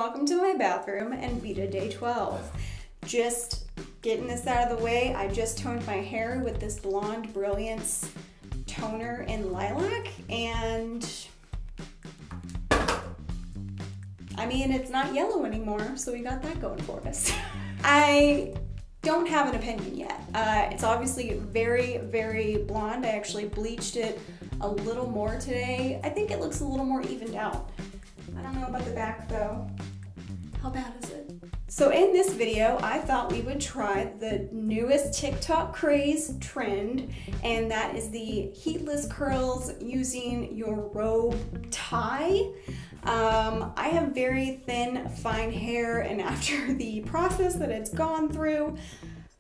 welcome to my bathroom and VEDA day 12. Just getting this out of the way, I just toned my hair with this Blonde Brilliance toner in lilac, and I mean, it's not yellow anymore, so we got that going for us. I don't have an opinion yet. It's obviously very, very blonde. I actually bleached it a little more today. I think it looks a little more evened out. I don't know about the back though. How bad is it? So in this video, I thought we would try the newest TikTok craze trend, and that is the heatless curls using your robe tie. I have very thin, fine hair, and after the process that it's gone through,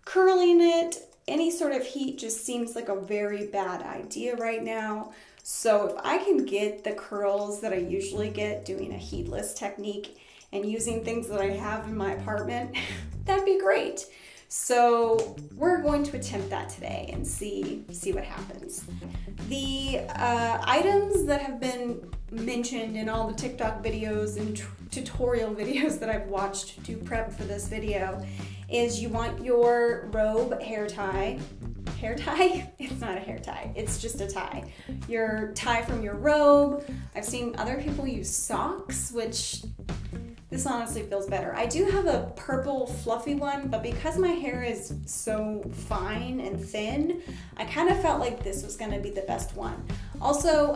curling it, any sort of heat just seems like a very bad idea right now. So if I can get the curls that I usually get doing a heatless technique and using things that I have in my apartment, that'd be great. So we're going to attempt that today and see what happens. The items that have been mentioned in all the TikTok videos and tutorial videos that I've watched to prep for this video is you want your robe hair tie. Hair tie? It's not a hair tie, it's just a tie. Your tie from your robe. I've seen other people use socks, which this honestly feels better. I do have a purple fluffy one, but because my hair is so fine and thin, I kind of felt like this was gonna be the best one. Also,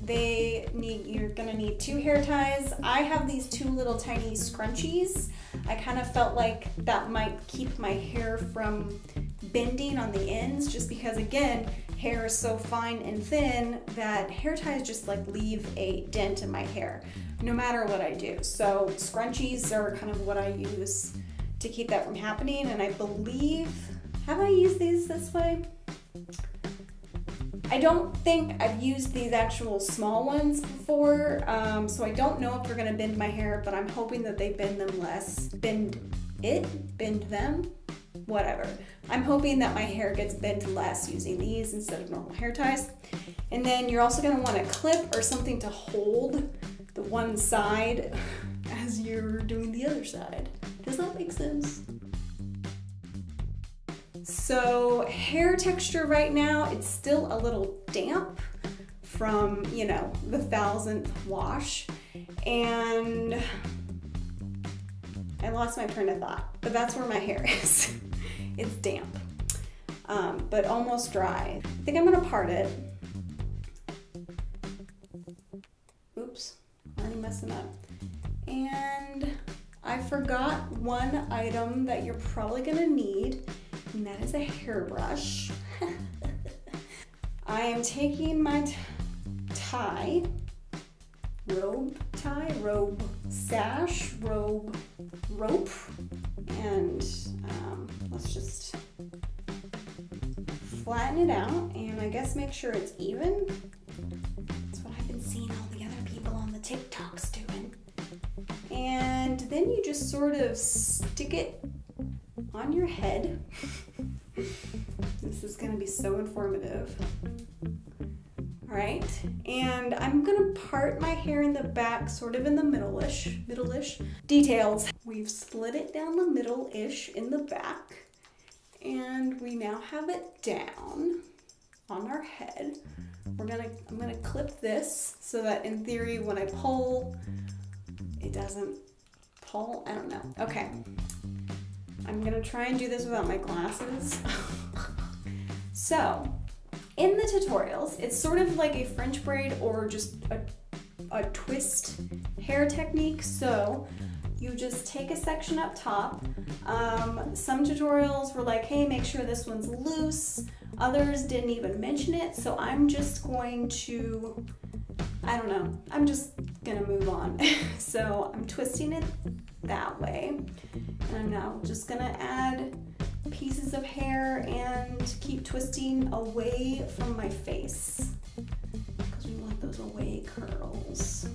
you're gonna need 2 hair ties. I have these 2 little tiny scrunchies. I kind of felt like that might keep my hair from bending on the ends, just because again, hair is so fine and thin that hair ties just like leave a dent in my hair no matter what I do. So scrunchies are kind of what I use to keep that from happening, and I believe, have I used these this way? I don't think I've used these actual small ones before, so I don't know if they're gonna bend my hair, but I'm hoping that they bend them less. Bend them, whatever. I'm hoping that my hair gets bent less using these instead of normal hair ties. And then you're also gonna want a clip or something to hold the one side as you're doing the other side. Does that make sense? So hair texture right now, it's still a little damp from, you know, the 1000th wash, and I lost my train of thought, but that's where my hair is. It's damp, but almost dry. I think I'm gonna part it. Oops, already messing up. And I forgot one item that you're probably gonna need, and that is a hairbrush. I am taking my robe sash, rope, and let's just flatten it out and I guess make sure it's even. That's what I've been seeing all the other people on the TikToks doing. And then you just sort of stick it on your head. This is gonna be so informative. All right, and I'm gonna part my hair in the back, sort of in the middle-ish. Details. We've split it down the middle-ish in the back, and we now have it down on our head. I'm gonna clip this so that in theory when I pull, it doesn't pull, I don't know. Okay, I'm gonna try and do this without my glasses. So, in the tutorials, it's sort of like a French braid or just a twist hair technique. So you just take a section up top. Some tutorials were like, hey, make sure this one's loose. Others didn't even mention it. So I'm just going to, I don't know, I'm just gonna move on. So I'm twisting it that way. And I'm now just gonna add pieces of hair and keep twisting away from my face because we want those away curls.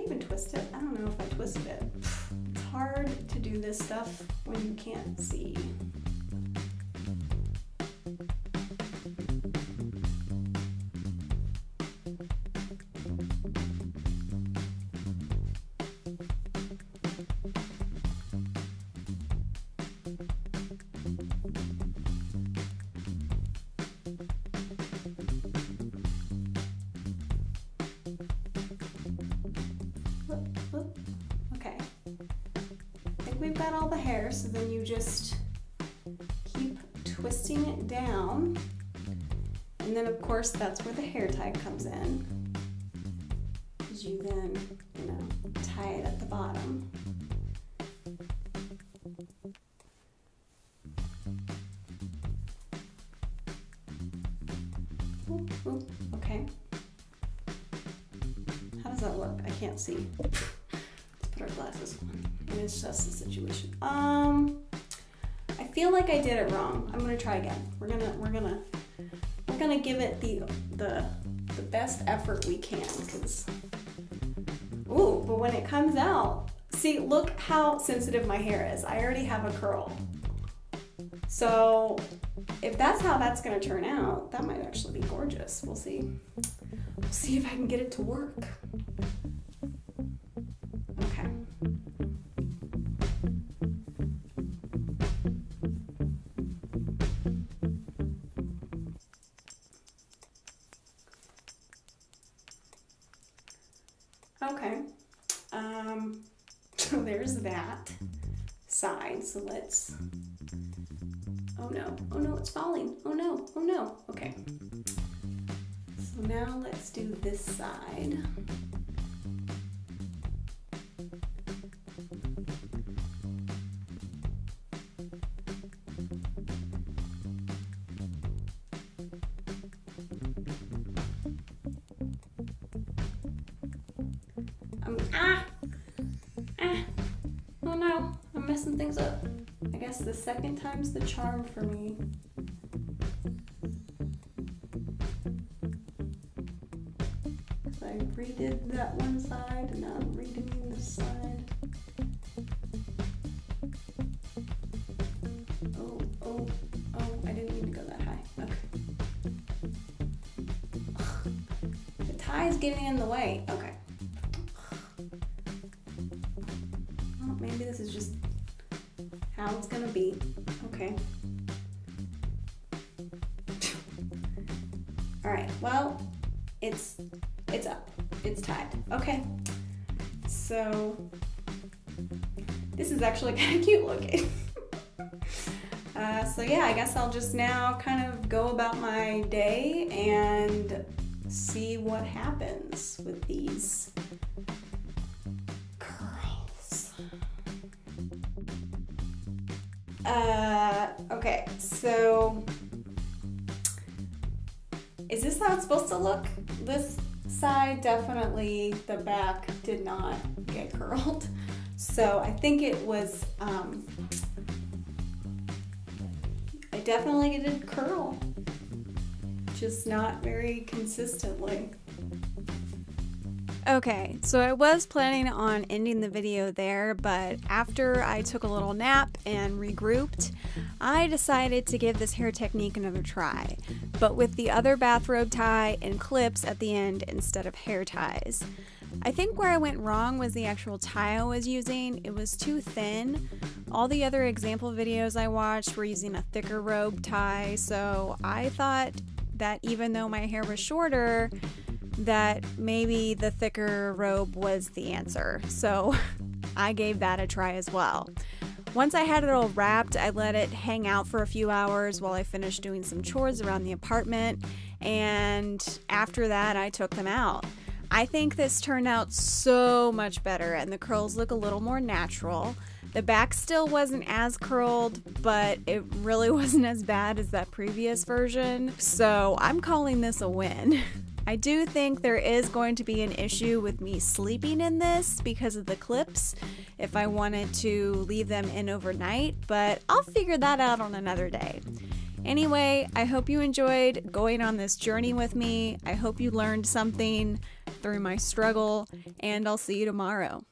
even twist it? I don't know if I twisted it. It's hard to do this stuff when you can't see. Okay, I think we've got all the hair, so then you just keep twisting it down, and then of course that's where the hair tie comes in, because you then, you know, tie it at the bottom. Ooh, ooh, okay. How does that look? I can't see. Let's put our glasses on and assess the situation. I feel like I did it wrong. I'm gonna try again. We're gonna give it the best effort we can, because ooh, but when it comes out, see, look how sensitive my hair is. I already have a curl. So if that's how that's gonna turn out, that might actually be gorgeous. We'll see. We'll see if I can get it to work. Okay. Okay. So there's that side. So let's, oh no, it's falling. Oh no. Okay. So now let's do this side. Oh no, I'm messing things up. I guess the second time's the charm for me. I redid that one side and now I'm redoing this side. Oh, I didn't mean to go that high. Okay. The tie is getting in the way. Okay. Well, maybe this is just how it's gonna be. Okay. All right, well, it's up. It's tied. Okay. So this is actually kind of cute looking. So yeah, I guess I'll just now kind of go about my day and see what happens with these curls. Okay, so is this how it's supposed to look? This side, definitely the back did not get curled. So I think it was, I definitely did curl, just not very consistently. Okay, so I was planning on ending the video there, but after I took a little nap and regrouped, I decided to give this hair technique another try, but with the other bathrobe tie and clips at the end instead of hair ties. I think where I went wrong was the actual tie I was using. It was too thin. All the other example videos I watched were using a thicker robe tie, so I thought that even though my hair was shorter, that maybe the thicker robe was the answer. So I gave that a try as well. Once I had it all wrapped, I let it hang out for a few hours while I finished doing some chores around the apartment, and after that I took them out. I think this turned out so much better and the curls look a little more natural. The back still wasn't as curled, but it really wasn't as bad as that previous version, so I'm calling this a win. I do think there is going to be an issue with me sleeping in this because of the clips if I wanted to leave them in overnight, but I'll figure that out on another day. Anyway, I hope you enjoyed going on this journey with me. I hope you learned something through my struggle, and I'll see you tomorrow.